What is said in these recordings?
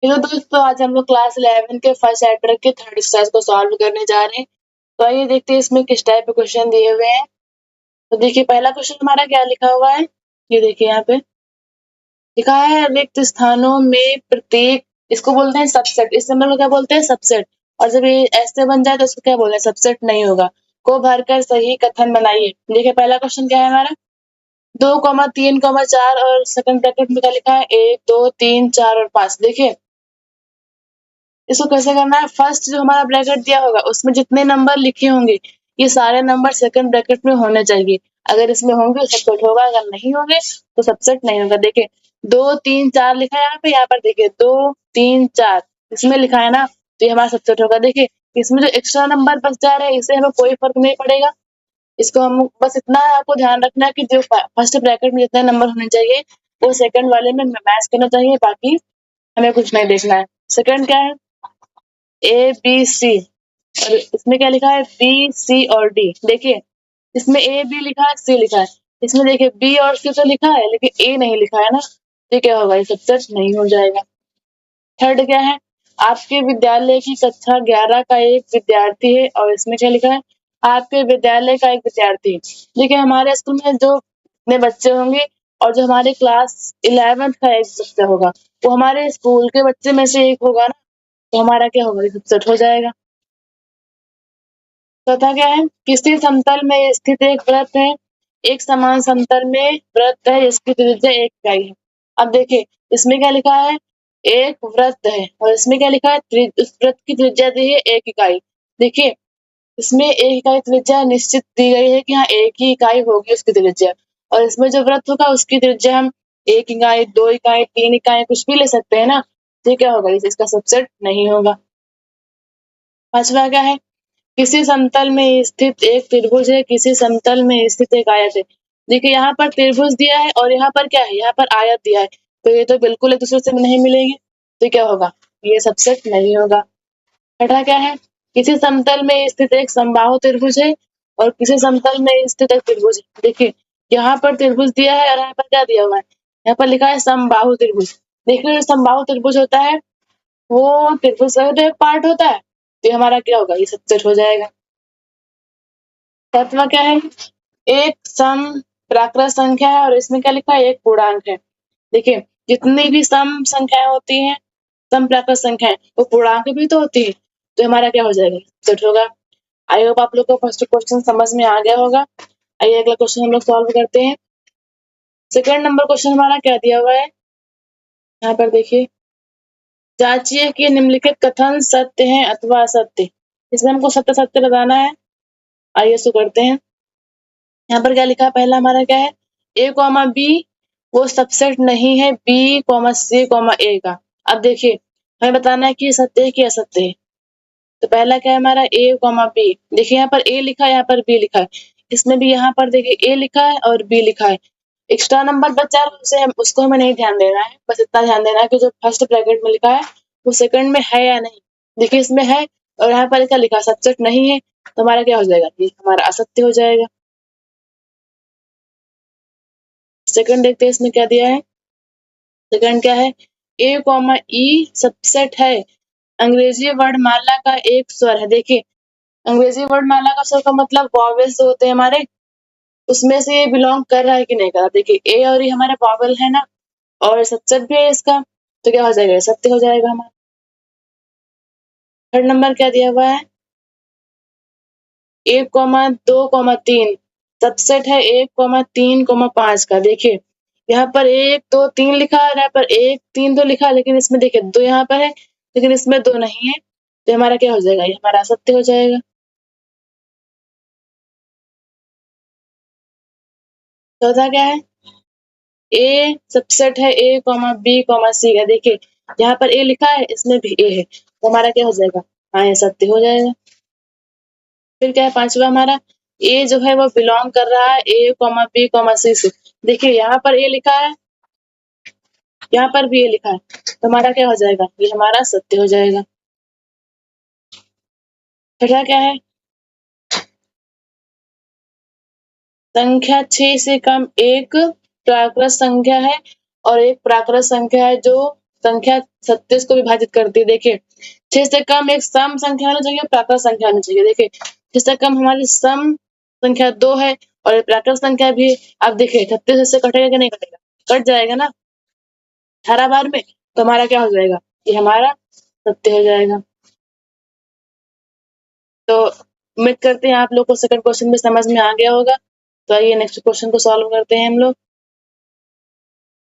Hello दोस्तों, आज हम लोग क्लास 11 के फर्स्ट चैप्टर के थर्ड एक्सरसाइज को सॉल्व करने जा रहे हैं। तो आइए देखते हैं इसमें किस टाइप के क्वेश्चन दिए हुए हैं। तो देखिए पहला क्वेश्चन हमारा क्या लिखा हुआ है, ये देखिए यहाँ पे लिखा है रिक्त स्थानों में प्रत्येक, इसको बोलते हैं सबसेट। इस नंबर को क्या बोलते हैं? सबसेट। और जब ये ऐसे बन जाए तो इसको क्या बोलते हैं? सबसेट नहीं होगा। को भरकर सही कथन बनाइए। देखिए पहला क्वेश्चन क्या है हमारा, 2,3,4 और सेकंड ब्रैकेट में क्या लिखा है? 1 2 3 4 और 5। देखिए इसको कैसे करना है, फर्स्ट जो हमारा ब्रैकेट दिया होगा उसमें जितने नंबर लिखे होंगे ये सारे नंबर सेकंड ब्रैकेट में होने चाहिए। अगर इसमें होंगे तो सबसेट होगा, अगर नहीं होंगे तो सबसेट नहीं होगा। देखिए 2 3 4 लिखा है यहाँ पर देखिए 2 3 4 इसमें लिखा है ना, तो ये हमारा सबसेट होगा। देखिए इसमें जो एक्स्ट्रा नंबर बच जा रहे हैं इससे हमें कोई फर्क नहीं पड़ेगा। इसको हम बस इतना आपको ध्यान रखना है कि जो फर्स्ट ब्रैकेट में जितने नंबर होने चाहिए वो सेकंड वाले में मैच करना चाहिए, बाकी हमें कुछ नहीं देखना है। सेकंड क्या है? ए बी सी, और इसमें क्या लिखा है? बी सी और डी। देखिए इसमें ए बी लिखा है, सी लिखा है, इसमें देखिए बी और सी तो लिखा है लेकिन ए नहीं लिखा है ना, तो क्या होगा? ये सबसेट नहीं हो जाएगा। थर्ड क्या है? आपके विद्यालय की कक्षा 11 का एक विद्यार्थी है, और इसमें क्या लिखा है? आपके विद्यालय का एक विद्यार्थी। देखिए हमारे स्कूल में जो इतने बच्चे होंगे और जो हमारे क्लास 11th का एक बच्चा होगा वो हमारे स्कूल के बच्चे में से एक होगा ना, तो हमारा क्या होगा? ये सबसेट हो जाएगा। चौथा क्या है? किसी समतल में स्थित एक वृत्त है, एक समान समतल में वृत्त है जिसकी त्रिज्या 1 इकाई है। अब देखिए इसमें क्या लिखा है? एक वृत्त है और इसमें क्या लिखा है? उस वृत्त की त्रिज्या दी है 1 इकाई। देखिए इसमें 1 इकाई त्रिज्या निश्चित दी गई है कि हाँ 1 ही इकाई होगी उसकी त्रिज्या, और इसमें जो वृत्त होगा उसकी त्रिज्या हम 1 इकाई 2 इकाई 3 इकाई कुछ भी ले सकते हैं ना, तो ये क्या होगा? इसका सबसेट नहीं होगा। पांचवा क्या है? किसी समतल में स्थित एक त्रिभुज है, किसी समतल में स्थित एक आयत है। देखिए यहाँ पर त्रिभुज दिया है और यहाँ पर क्या है? यहाँ पर आयत दिया है, तो ये तो बिल्कुल एक दूसरे से नहीं मिलेंगे, तो क्या होगा? ये सबसेट नहीं होगा। छठा क्या है? किसी समतल में स्थित एक समबाहु त्रिभुज है और किसी समतल में स्थित एक त्रिभुज है। देखिए यहाँ पर त्रिभुज दिया है और यहाँ पर क्या दिया हुआ है? यहाँ पर लिखा है समबाहु त्रिभुज। देखिए जो समबाहु त्रिभुज होता है वो त्रिभुज का तो एक पार्ट होता है, तो ये हमारा क्या होगा? ये सबसेट हो जाएगा। सातवां क्या है? एक सम प्राकृत संख्या है और इसमें क्या लिखा है? एक पूर्णांक है। देखिए जितनी भी सम संख्याएं होती हैं, सम प्राकृत संख्याएं, वो पूर्णांक भी तो होती है, तो हमारा क्या हो जाएगा? सेट होगा। आई होप आप लोग को फर्स्ट क्वेश्चन समझ में आ गया होगा। आइए अगला क्वेश्चन हम लोग सॉल्व करते हैं। सेकंड नंबर क्वेश्चन हमारा क्या दिया हुआ है यहाँ पर देखिए, जांचिए कि निम्नलिखित कथन सत्य है अथवा असत्य। इसमें हमको सत्य सत्य लगाना है। आइए शुरू करते हैं। यहाँ पर क्या लिखा है? पहला हमारा क्या है? ए कॉमा बी वो सबसेट नहीं है बी कॉमा सी कॉमा ए का। अब देखिए हमें बताना है कि ये सत्य है कि असत्य है। तो पहला क्या है हमारा? ए कॉमा बी। देखिए यहाँ पर ए लिखा है, यहाँ पर बी लिखा है, इसमें भी यहाँ पर देखिए ए लिखा है और बी लिखा है। एक्स्ट्रा नंबर बच जा रहा है उसको हमें नहीं ध्यान देना है, बस इतना ध्यान देना है कि जो फर्स्ट ब्रैकेट में लिखा है वो सेकंड में है या नहीं। देखिए इसमें है और यहाँ पर क्या लिखा? सबसेट नहीं है, तो हमारा क्या हो जाएगा? ये हमारा असत्य हो जाएगा। सेकंड देखते हैं इसमें क्या दिया है। सेकंड क्या है? ए कॉमा ई सबसेट है अंग्रेजी वर्णमाला का एक स्वर है। देखिए अंग्रेजी वर्णमाला का स्वर का मतलब वॉवेल्स होते हैं हमारे, उसमें से ये बिलोंग कर रहा है कि नहीं कर रहा। देखिए ए और ई हमारे वॉवेल है ना, और सबसेट भी है इसका, तो क्या हो जाएगा? सत्य हो जाएगा हमारा। थर्ड नंबर क्या दिया हुआ है? 1,2,3 सबसेट है 1,3,5 का। देखिए यहाँ पर 1 2 3 लिखा है, यहाँ पर 1 3 तो लिखा है, लेकिन इसमें देखिए 2 यहाँ पर है लेकिन इसमें 2 नहीं है, तो हमारा क्या हो जाएगा? ये हमारा असत्य हो जाएगा। चौथा क्या है? ए सबसेट है ए कॉमा बी कॉमा सी का। देखिए यहाँ पर ए लिखा है, इसमें भी ए है, तो हमारा क्या हो जाएगा? हाँ ये सत्य हो जाएगा। फिर क्या है? पांचवा हमारा, ए जो है वो बिलोंग कर रहा है ए कॉमा बी कॉमा सी से। देखिए यहाँ पर ए लिखा है, यहाँ पर भी ए लिखा है, तो हमारा क्या हो जाएगा? ये हमारा सत्य हो जाएगा। छठा क्या है? संख्या 6 से कम एक प्राकृत संख्या है और एक प्राकृत संख्या है जो संख्या 36 को विभाजित करती है। देखिए 6 से कम एक सम संख्या होनी चाहिए, प्राकृत संख्या होनी चाहिए। देखिए 6 से कम हमारी सम संख्या 2 है और प्राकृत संख्या भी है। अब देखिए 36 से कटेगा कि नहीं कटेगा? कट जाएगा ना 18 बार में, तो हमारा क्या हो जाएगा? ये हमारा सत्य हो जाएगा। तो उम्मीद करते हैं आप लोग को सेकंड क्वेश्चन भी समझ में आ गया होगा। तो आइए नेक्स्ट क्वेश्चन को सॉल्व करते हैं हम लोग।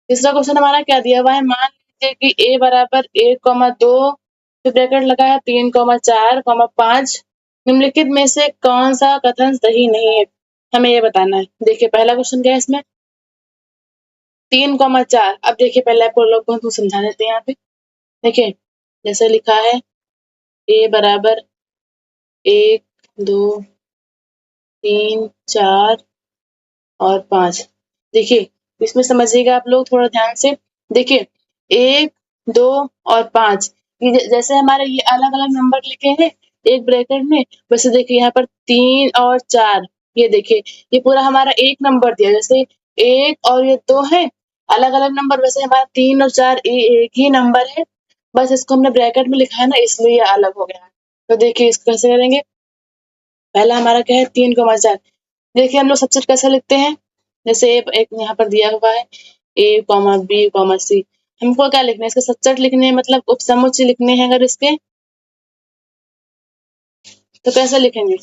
तीसरा क्वेश्चन हमारा क्या दिया हुआ है? मान लीजिए कि a बराबर 1,2 फिर ब्रैकेट लगा है 3,4,5 निम्नलिखित में से कौन सा कथन सही नहीं है, हमें ये बताना है। देखिए पहला क्वेश्चन क्या है इसमें? 3,4। अब देखिए पहले आपको लोग को समझा देते हैं यहाँ पे। देखिए जैसे लिखा है a बराबर 1, 2, 3, 4 और 5। देखिए इसमें समझिएगा आप लोग थोड़ा ध्यान से। देखिए 1, 2 और 5 ये जैसे हमारे ये अलग अलग नंबर लिखे हैं एक ब्रैकेट में, वैसे देखिए यहाँ पर 3 और 4, ये देखिए ये पूरा हमारा एक नंबर दिया। जैसे 1 और ये 2 है अलग अलग नंबर, वैसे हमारा 3 और 4 एक ही नंबर है, बस इसको हमने ब्रैकेट में लिखा है ना, इसलिए ये अलग हो गया है। तो देखिए इसको कैसे करेंगे? पहला हमारा क्या है 3,4। देखिए हम लोग सबसेट कैसे लिखते हैं? जैसे एक यहाँ पर दिया हुआ है a, b, c। हमको क्या लिखना है? इसके सबसेट लिखने हैं, मतलब उपसमुच्चय लिखने हैं। अगर इसके तो कैसे लिखेंगे?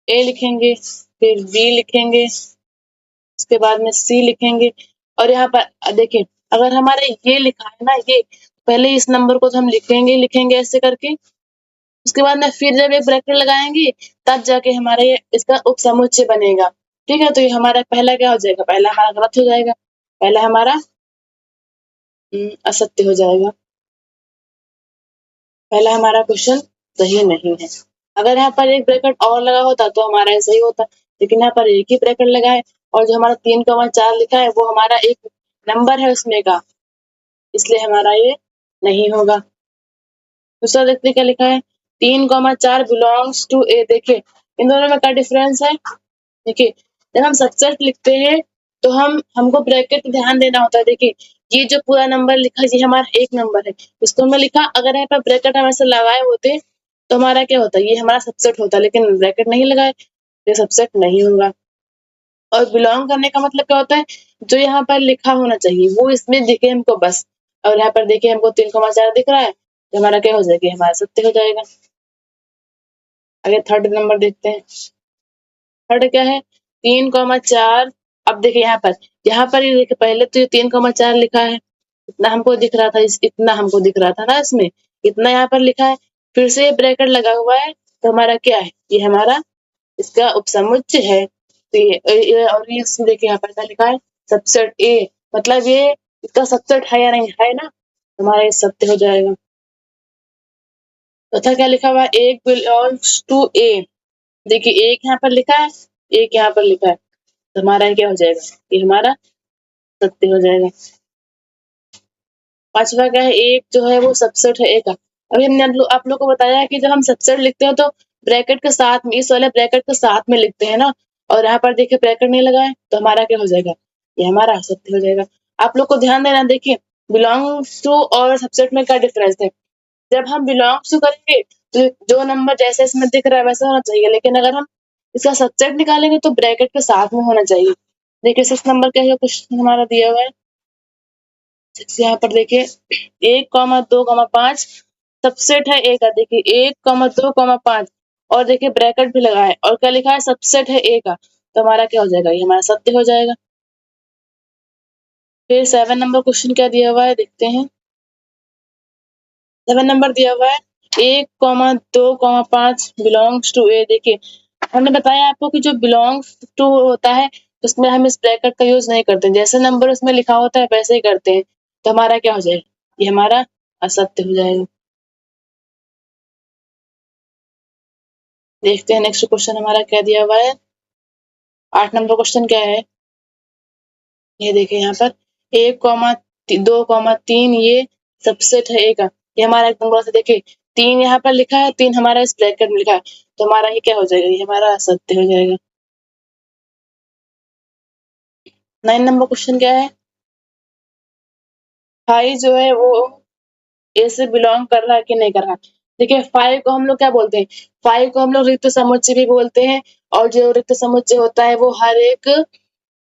a लिखेंगे, फिर b लिखेंगे, उसके बाद में c लिखेंगे। और यहाँ पर देखिए अगर हमारे ये लिखा है ना, ये पहले इस नंबर को तो हम लिखेंगे ऐसे करके, उसके बाद में फिर जब एक ब्रैकेट लगाएंगे तब जाके हमारा ये इसका उपसमुच्चय बनेगा। ठीक है, तो ये हमारा पहला क्या हो जाएगा? पहला हमारा गलत हो जाएगा, पहला हमारा असत्य हो जाएगा। पहला हमारा क्वेश्चन सही नहीं है। अगर यहाँ पर एक ब्रैकेट और लगा होता तो हमारा ऐसा ही होता, लेकिन यहाँ पर एक ही ब्रैकेट लगा है और जो हमारा 3,4 लिखा है वो हमारा एक नंबर है उसमें का, इसलिए हमारा ये नहीं होगा। दूसरा देखते क्या लिखा है? 3,4 बिलोंग्स टू ए। देखिए इन दोनों में क्या डिफरेंस है? देखिए जब हम सबसेट लिखते हैं तो हमको ब्रैकेट पे ध्यान देना होता है। देखिए ये जो पूरा नंबर लिखा है ये हमारा एक नंबर है, इसको हमने लिखा। अगर यहाँ पर ब्रैकेट हम ऐसे लगाए होते तो हमारा क्या होता? ये हमारा सबसेट होता, लेकिन ब्रैकेट नहीं लगाए, ये सबसेट नहीं होगा। और बिलोंग करने का मतलब क्या होता है? जो यहाँ पर लिखा होना चाहिए वो इसमें दिखे हमको बस। और यहाँ पर देखिए हमको 3,4 दिख रहा है तो हमारा क्या हो जाएगा? हमारा सत्य हो जाएगा। आगे थर्ड नंबर देखते हैं। थर्ड क्या है? 3,4। अब देखिए यहाँ पर ये देखिए पहले तो ये 3,4 लिखा है, इतना हमको दिख रहा था, इतना हमको दिख रहा था ना, इसमें इतना यहाँ पर लिखा है। फिर से ब्रैकेट लगा हुआ है तो हमारा क्या है? ये हमारा इसका उपसमुच्चय है। तो और ये इसमें देखिए यहाँ पर क्या लिखा है? सबसेट ए, मतलब ये इसका सबसेट है या नहीं है ना, हमारा ये सत्य हो जाएगा। तथा क्या लिखा हुआ है? एक बिलोंग्स टू ए। देखिए एक यहाँ पर लिखा है, एक यहाँ पर लिखा है, तो हमारा क्या हो जाएगा? ये हमारा सत्य हो जाएगा। पांचवा क्या है? एक जो है वो सबसेट है ए का। अभी हमने आप लोग को बताया कि जब हम सबसेट लिखते हैं तो ब्रैकेट के साथ में, इस वाले ब्रैकेट के साथ में लिखते हैं ना, और यहाँ पर देखिए ब्रैकेट नहीं लगा है तो हमारा क्या हो जाएगा? ये हमारा सत्य हो जाएगा। आप लोग को ध्यान देना। देखिए बिलोंग्स टू और सबसेट में क्या डिफरेंस है? जब हम बिलोंग्स टू करेंगे तो जो नंबर जैसे इसमें दिख रहा है वैसा होना चाहिए, लेकिन अगर हम इसका सबसेट निकालेंगे तो ब्रैकेट के साथ में होना चाहिए। देखिए 6 नंबर का कुछ हमारा दिया हुआ है। 6 यहाँ पर देखिए 1,2,5 सबसेट है ए का। देखिए 1,2,5 और देखिए ब्रैकेट भी लगा है और क्या लिखा है? सबसेट है ए का, तो हमारा क्या हो जाएगा? ये हमारा सत्य हो जाएगा। फिर 7 नंबर क्वेश्चन क्या दिया हुआ है देखते हैं। 7 नंबर दिया हुआ है 1,2,5 बिलोंग्स टू ए। देखिए हमने बताया आपको कि जो बिलोंग्स टू होता है उसमें हम इस ब्रैकेट का यूज नहीं करते, जैसे नंबर उसमें लिखा होता है वैसे ही करते हैं, तो हमारा क्या हो जाएगा? ये हमारा असत्य हो जाएगा। देखते हैं नेक्स्ट क्वेश्चन हमारा क्या दिया हुआ है। 8 नंबर क्वेश्चन क्या है? ये देखिए यहाँ पर 1,2,3 ये सबसेट है ए का। ये हमारा एक नंबर से देखिए 3 यहाँ पर लिखा है, 3 हमारा इस ब्रैकेट में लिखा है, तो हमारा ये क्या हो जाएगा? ये हमारा असत्य हो जाएगा। 9 नंबर क्वेश्चन क्या है? फाइव जो है वो ए से बिलोंग कर रहा है कि नहीं कर रहा। देखिए फाइव को हम लोग क्या बोलते हैं, फाइव को हम लोग रिक्त समुच्चय भी बोलते हैं, और जो रिक्त समुच्चय होता है वो हर एक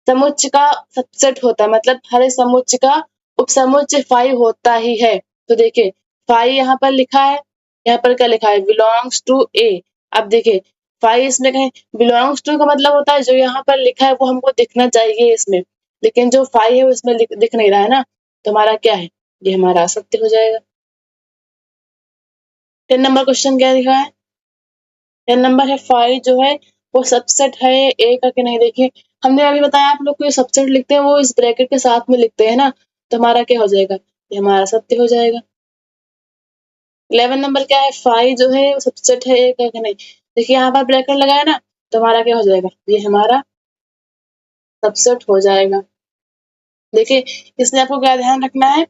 समुच्चय का सबसेट होता है, मतलब हर एक समुच्चय का उपसमुच्चय फाइव होता ही है। तो देखिए फाइव यहाँ पर लिखा है, यहाँ पर क्या लिखा है, बिलोंग्स टू ए। अब देखिए फाइव इसमें कहीं बिलोंग्स टू का मतलब होता है जो यहाँ पर लिखा है वो हमको दिखना चाहिए इसमें, लेकिन जो फाइव है उसमें दिख नहीं रहा है ना, तो हमारा क्या है, ये हमारा असत्य हो जाएगा। 10 नंबर क्वेश्चन क्या लिखा है, 10 नंबर है फाइव जो है वो सबसेट है ए का कि नहीं। देखिए हमने अभी बताया आप लोग को सबसेट लिखते हैं वो इस ब्रैकेट के साथ में लिखते हैं ना, तो हमारा क्या हो जाएगा, ये हमारा सत्य हो जाएगा। 11 नंबर क्या है, फाइव जो है वो सबसेट है ए का कि नहीं। देखिए यहाँ पर ब्रैकेट लगाया ना, तो हमारा क्या हो जाएगा, ये हमारा सबसेट हो जाएगा। देखिए इसमें आपको क्या ध्यान रखना है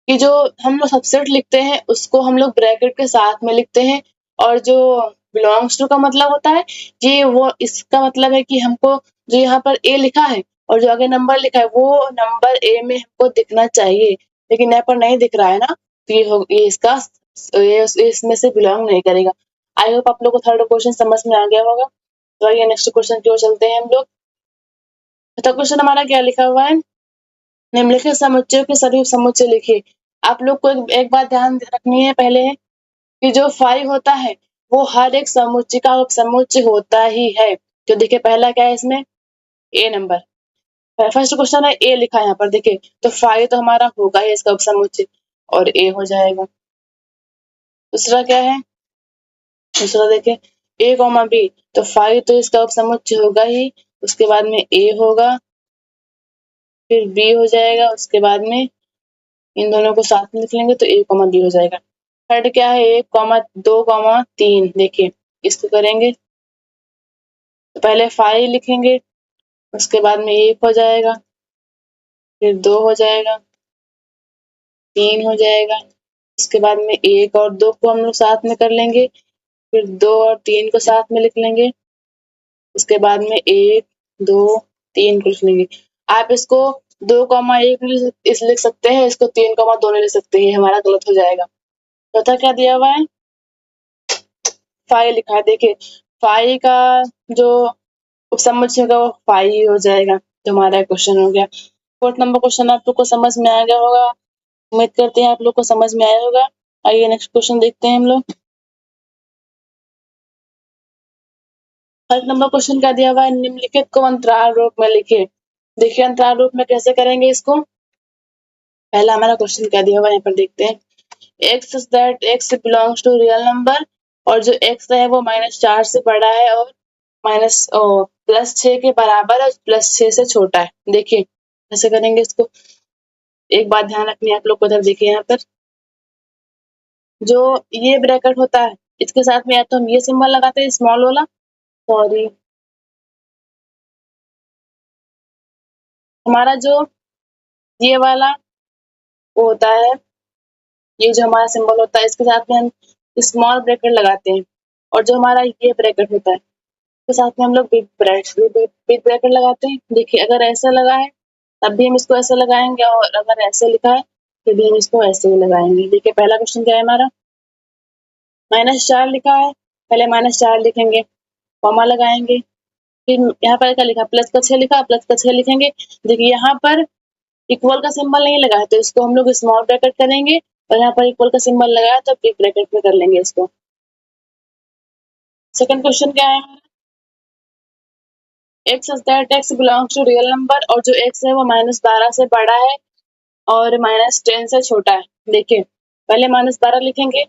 कि जो हम लोग सबसेट लिखते हैं उसको हम लोग ब्रैकेट के साथ में लिखते हैं, और जो बिलोंग्स टू का मतलब होता है ये वो इसका मतलब है कि हमको जो यहाँ पर ए लिखा है और जो आगे नंबर लिखा है वो नंबर ए में हमको दिखना चाहिए, लेकिन यहाँ पर नहीं दिख रहा है ना, तो ये इसका ये इसमें से बिलोंग नहीं करेगा। आई होप आप लोग को थर्ड क्वेश्चन समझ में आ गया होगा। तो आइए नेक्स्ट क्वेश्चन की ओर चलते हैं हम लोग। तो क्वेश्चन हमारा क्या लिखा हुआ है, निम्नलिखित समुच्चयों के सभी समुच्चय लिखिए। आप लोग को एक बात ध्यान रखनी है पहले कि जो फाइव होता है वो हर एक समुच्चय का उपसमुच्चय होता ही है। तो देखिए पहला क्या है इसमें, ए नंबर, फर्स्ट क्वेश्चन है ए लिखा है यहाँ पर, देखिए तो फाइव तो हमारा होगा ही इसका उपसमुच्चय और ए हो जाएगा। दूसरा क्या है, दूसरा देखिए ए कॉमा बी, तो फाइव तो इसका उपसमुच्चय होगा ही, उसके बाद में ए होगा, फिर बी हो जाएगा, उसके बाद में इन दोनों को साथ में लिख लेंगे तो ए कॉमा बी हो जाएगा। थर्ड क्या है, एक कॉमा दो कॉमा तीन, देखिए इसको करेंगे तो पहले फाइव लिखेंगे, उसके बाद में एक हो जाएगा, फिर दो हो जाएगा, तीन हो जाएगा, उसके बाद में एक और दो को हम लोग साथ में कर लेंगे, फिर दो और तीन को साथ में लिख लेंगे, उसके बाद में एक दो तीन को लिख लेंगे। आप इसको दो कॉमा एक इस लिख सकते हैं, इसको तीन कॉमा दो नहीं लिख सकते, ये हमारा गलत हो जाएगा। चौथा क्या दिया हुआ है, फाइव लिखा है, देखिए फाइव का जो उपसमुच्चय होगा वो फाइव ही हो जाएगा, जो हमारा क्वेश्चन हो गया। फोर्थ नंबर क्वेश्चन आप लोग को समझ में आ गया होगा, उम्मीद करते हैं आप लोग को समझ में आया होगा। आइए नेक्स्ट क्वेश्चन देखते हैं हम लोग। थर्ड नंबर क्वेश्चन क्या दिया हुआ है, निम्नलिखित को अंतराल रूप में लिखिए। देखिए अंतराल रूप में कैसे करेंगे इसको, पहला हमारा क्वेश्चन क्या दिया हुआ है यहाँ पर देखते हैं, x is that x belongs to real number, और जो x है वो -4 से बड़ा है और +6 के बराबर और +6 से छोटा है। देखिए कैसे करेंगे इसको, एक बात ध्यान रखनी है आप लोग को, इधर देखिए यहाँ पर जो ये ब्रैकेट होता है इसके साथ में या तो हम ये सिंबल लगाते हैं स्मॉल वाला, सॉरी हमारा जो ये वाला वो होता है, ये जो हमारा सिंबल होता है इसके साथ में हम स्मॉल ब्रैकेट लगाते हैं, और जो हमारा ये ब्रैकेट होता है उसके साथ में हम लोग बिग ब्रैकेट लगाते हैं। देखिए अगर ऐसा लगा है तब भी हम इसको ऐसे लगाएंगे, और अगर ऐसे लिखा है तो भी हम इसको ऐसे ही लगाएंगे। देखिए पहला क्वेश्चन क्या है हमारा, -4 लिखा है, पहले -4 लिखेंगे, कॉमा लगाएंगे, फिर यहाँ पर क्या लिखा, प्लस का 6 लिखा, प्लस का 6 लिखेंगे। देखिए यहाँ पर इक्वल का सिंबल नहीं लगा है तो इसको हम लोग स्मॉल ब्रैकेट करेंगे, और यहाँ पर इक्वल का सिंबल लगाया तो बिग ब्रैकेट में कर लेंगे इसको। सेकंड क्वेश्चन क्या है, x is that x belongs to real number, और जो x है वो -12 से बड़ा है और -10 से छोटा है। देखिए पहले -12 लिखेंगे,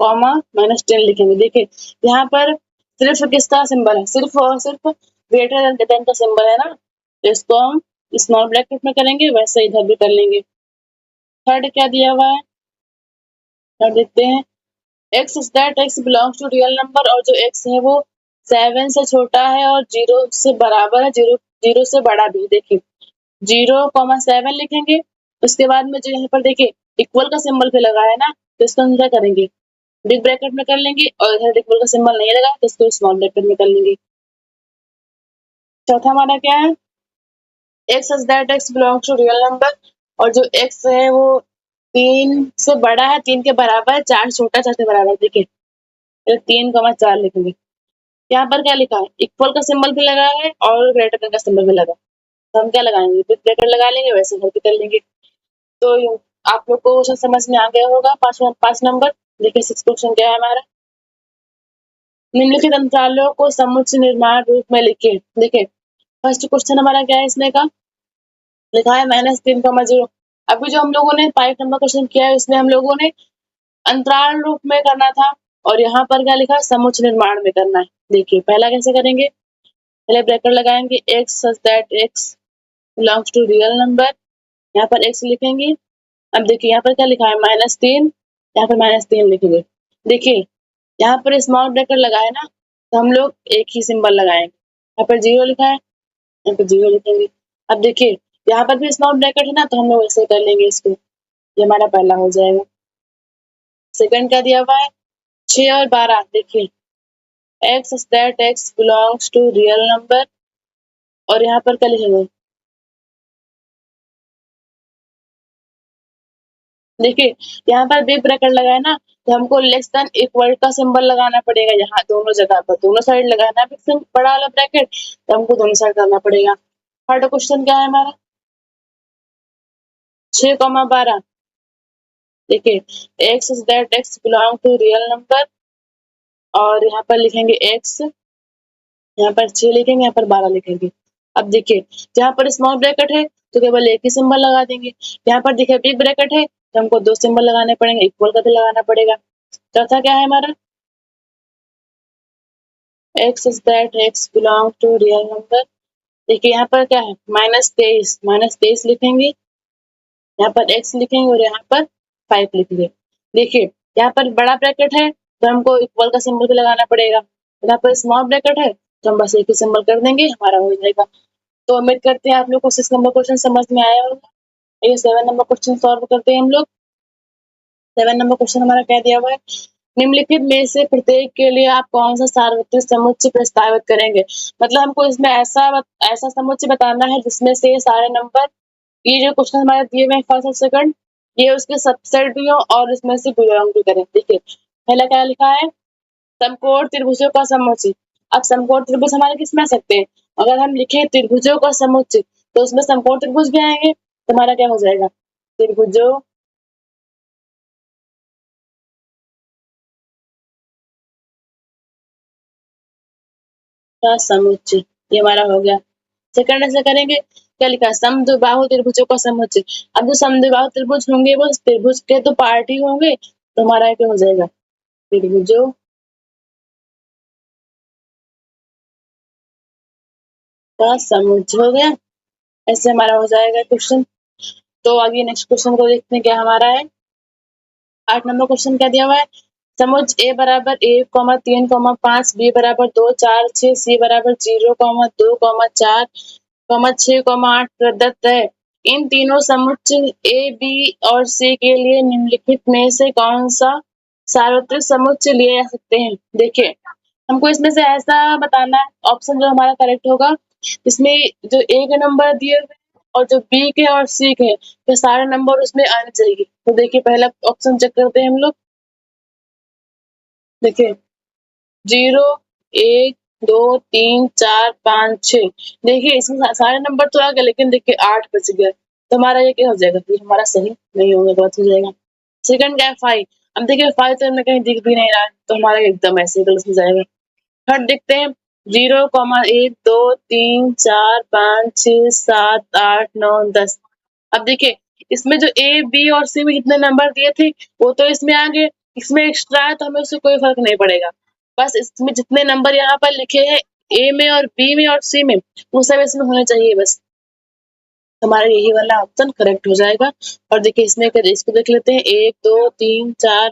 कॉमा -10 लिखेंगे। देखिए यहाँ पर सिर्फ किसका सिंबल है, सिर्फ और सिर्फ ग्रेटर देन का सिंबल है ना, तो इसको हम स्मॉल ब्रैकेट में करेंगे, वैसे इधर भी कर लेंगे। थर्ड क्या दिया हुआ है, थर्ड देखते हैं, x is that x belongs to real number, और जो x है वो 7 से छोटा है और 0 से बराबर है, 0 से बड़ा भी। देखिए 0,7 लिखेंगे, उसके बाद में जो यहाँ पर देखिए इक्वल का सिंबल पे लगा है ना, तो इसको हम क्या करेंगे, बिग ब्रैकेट में कर लेंगे, और इधर इक्वल का सिंबल नहीं लगा तो इसको स्मॉल ब्रैकेट में कर लेंगे। चौथा हमारा क्या है, x is that x belongs to real number, और जो x है वो 3 से बड़ा है, 3 के बराबर है, 4 छोटा, 4 के बराबर है। देखिए 3,4 लिखेंगे। यहाँ पर क्या लिखा है, इक्वल का सिंबल भी लगा है और ग्रेटर देन का सिंबल भी लगा है। तो हम क्या लगाएंगे, फिर ब्रैकेट लगा लेंगे, वैसे करके कर लेंगे। तो आप लोग को क्वेश्चन समझ में आ गया होगा। 5 नंबर देखिए, 6 क्वेश्चन क्या है हमारा। निम्नलिखित अंतरालों को समुच्चय निर्माण रूप में लिखिए। देखिए फर्स्ट क्वेश्चन हमारा क्या है, इसमें का लिखा है -3,0। अभी जो हम लोगों ने 5 नंबर क्वेश्चन किया है, उसमें हम लोगों ने अंतराल रूप में करना था, और यहाँ पर क्या लिखा है, समुच्चय निर्माण में करना है। देखिए पहला कैसे करेंगे, पहले ब्रैकेट लगाएंगे, x such that x belongs to real number, यहाँ पर x लिखेंगे। अब देखिए यहाँ पर क्या लिखा है, -3, यहाँ पर -3 लिखेंगे। देखिए यहाँ पर स्मॉल ब्रैकेट लगा है ना, तो हम लोग एक ही सिंबल लगाएंगे। यहाँ पर 0 लिखा है, यहाँ पर 0 लिखेंगे। अब देखिए यहाँ पर भी स्मॉल ब्रैकेट है ना, तो हम लोग ऐसे कर लेंगे इसको। ये हमारा पहला हो जाएगा। सेकंड क्या दिया हुआ है, 6 और 12। देखिए x such that x belongs to real number, और यहाँ पर क्या लिखेंगे, देखिए यहाँ पर बिग ब्रैकेट लगा है ना, तो हमको लेस देन इक्वल का सिंबल लगाना पड़ेगा। यहाँ दोनों जगह पर, दोनों साइड लगाना है बिग बड़ा वाला ब्रैकेट, तो हमको दोनों साइड करना पड़ेगा। थर्ड क्वेश्चन क्या है हमारा, 6,12। देखिए x is that x belong to real number, और यहाँ पर लिखेंगे x, यहाँ पर 6 लिखेंगे, यहाँ पर 12 लिखेंगे। अब देखिए जहाँ पर स्मॉल ब्रैकेट है तो केवल एक ही सिंबल लगा देंगे। यहाँ पर देखिए बिग ब्रैकेट है तो हमको 2 सिंबल लगाने पड़ेंगे, इक्वल का भी लगाना पड़ेगा। चौथा क्या है हमारा, x is that x belong to real number। देखिए यहाँ पर क्या है, -23 लिखेंगे, यहाँ पर x लिखेंगे और यहाँ पर 5 लिखेंगे। देखिए यहाँ पर बड़ा ब्रैकेट है तो हमको इक्वल का सिंबल भी लगाना पड़ेगा, यहाँ पर स्मॉल ब्रैकेट है तो हम बस एक ही सिंबल कर देंगे, हमारा हो जाएगा। तो उम्मीद करते हैं आप लोग को 6 नंबर क्वेश्चन समझ में आया होगा। ये 7 नंबर क्वेश्चन सॉल्व करते हैं हम लोग। 7 नंबर क्वेश्चन हमारा क्या दिया हुआ है, निम्नलिखित में से प्रत्येक के लिए आप कौन सा सार्वत्रिक समुच्चय प्रस्तावित करेंगे। मतलब हमको इसमें ऐसा समुच्चय बताना है जिसमें से सारे नंबर, ये जो क्वेश्चन हमारे दिए हुए हैं फर्स्ट और सेकंड, ये उसके सबसेट भी हो और इसमें से बिलोंग भी करें। देखिए पहला क्या लिखा है, समकोण त्रिभुजों का समुच्चय। अब समकोण त्रिभुज हमारे किसमें आ सकते हैं, अगर हम लिखे त्रिभुजों का समुच्चय तो उसमें समकोण त्रिभुज भी आएंगे, तो हमारा क्या हो जाएगा, त्रिभुजों का समुच्चय, ये हमारा हो गया। सेकंड ऐसे करेंगे, क्या लिखा है, समद्विबाहु त्रिभुजों का समुच्चय। अब जो समद्विबाहु त्रिभुज होंगे वो त्रिभुज के तो पार्ट ही होंगे, तो हमारा क्या हो जाएगा, त्रिभुजों का समुच्चय हो गया। ऐसे हमारा हो जाएगा क्वेश्चन। तो आगे नेक्स्ट क्वेश्चन को देखते हैं क्या हमारा है। 8 नंबर क्वेश्चन क्या दिया हुआ है, समुच्च a बराबर 1,3,5, b बराबर 2, 4, 6, c बराबर 0, 2, 4, 6, 8 प्रदत्त है। इन तीनों समुच्चय a, b और c के लिए निम्नलिखित में से कौन सा सार्वत्रिक समुच्चय लिए जा सकते हैं। देखिए हमको इसमें से ऐसा बताना है, ऑप्शन जो हमारा करेक्ट होगा, इसमें जो a के नंबर दिए हुए और जो b के और c के, ये सारे नंबर उसमें आने चाहिए। तो देखिए पहला ऑप्शन चेक करते हैं हम लोग। देखिए 0, 1, 2, 3, 4, 5, 6। देखिए इसमें सारे नंबर तो आ गए, लेकिन देखिए 8 बच गया, तो हमारा ये क्या हो जाएगा, फिर हमारा सही नहीं होगा, गलत हो जाएगा। सेकंड क्या है 5। अब देखिए 5 तो हमें कहीं दिख भी नहीं रहा है, तो हमारा एकदम ऐसे गलत हो जाएगा। थर्ड देखते हैं, 0, 1, 2, 3, 4, 5, 6, 7, 8, 9, 10। अब देखिए इसमें जो ए, बी और सी में जितने नंबर दिए थे वो तो इसमें आ गए, इसमें एक्स्ट्रा है तो हमें उससे कोई फर्क नहीं पड़ेगा। बस इसमें जितने नंबर यहाँ पर लिखे हैं ए में और बी में और सी में, वो सब इसमें होने चाहिए बस। हमारा यही वाला ऑप्शन करेक्ट हो जाएगा। और देखिए इसमें इसको देख लेते हैं, 1, 2, 3, 4,